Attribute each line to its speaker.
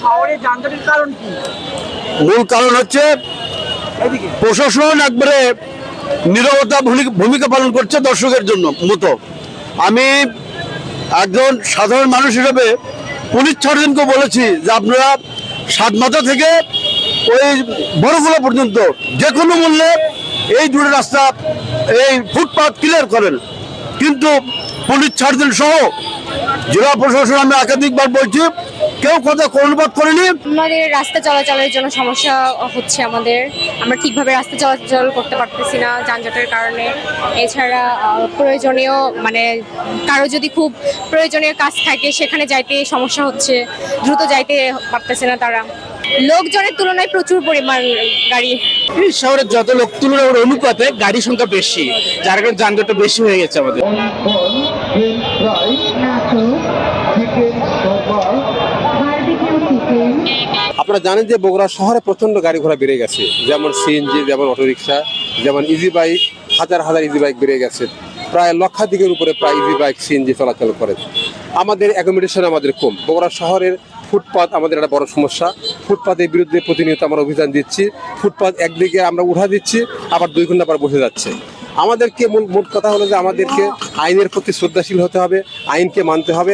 Speaker 1: শহরে যানজটের কারণ কি?
Speaker 2: মূল কারণ হচ্ছে
Speaker 1: এদিকে
Speaker 2: প্রশাসন একবারে নীরবতা ভূমিকা পালন করছে দর্শকের জন্য মতো। আমি একজন সাধারণ মানুষ হিসেবে পুলিশ সার্জনকে বলেছি যে আপনারা সাতমাথা থেকে ওই বড়গুলো পর্যন্ত যে কোনো মূল্যে এই দুটো রাস্তা এই ফুটপাথ ক্লিয়ার করেন, কিন্তু পুলিশ সার্জন সহ জেলা প্রশাসন আমি একাধিকবার বলছি, কেউ কথা কর্ণপাত করেনি।
Speaker 3: আমাদের রাস্তা চলাচলের জন্য সমস্যা হচ্ছে আমরা ঠিকভাবে রাস্তা চলাচল করতে পারতেছি না যানজটের কারণে। এছাড়া প্রয়োজনীয় কারো যদি খুব প্রয়োজনীয় কাজ থাকে সেখানে যাইতে সমস্যা হচ্ছে, দ্রুত যাইতে পারতেছে না তারা। লোকজনের তুলনায় প্রচুর পরিমাণ গাড়ি।
Speaker 4: এই শহরের যত লোক তুলনার অনুপাতে গাড়ি সংখ্যা বেশি, যার কারণে যানজটটা বেশি হয়ে গেছে আমাদের।
Speaker 5: আপনারা জানেন যে বগুড়া শহরে প্রচন্ড গাড়ি ঘোড়া বেড়ে গেছে, যেমন সিএনজি, যেমন অটোরিকশা, যেমন ইজি বাইক, হাজার হাজার ইজি বাইক বেড়ে গেছে। প্রায় লক্ষাধিকের উপরে প্রায় ইজি বাইক সিএনজি চলাচল করে। আমাদের অ্যাকোমোডেশন আমাদের কম। বগুড়া শহরের ফুটপাত আমাদের একটা বড় সমস্যা। ফুটপাতের বিরুদ্ধে প্রতিনিয়ত আমরা অভিযান দিচ্ছি। ফুটপাত একদিকে আমরা উঠা দিচ্ছি, আবার 2 ঘন্টা পর বসে যাচ্ছে। আমাদেরকে মোট কথা হলো যে আমাদেরকে আইনের প্রতি শ্রদ্ধাশীল হতে হবে, আইনকে মানতে হবে।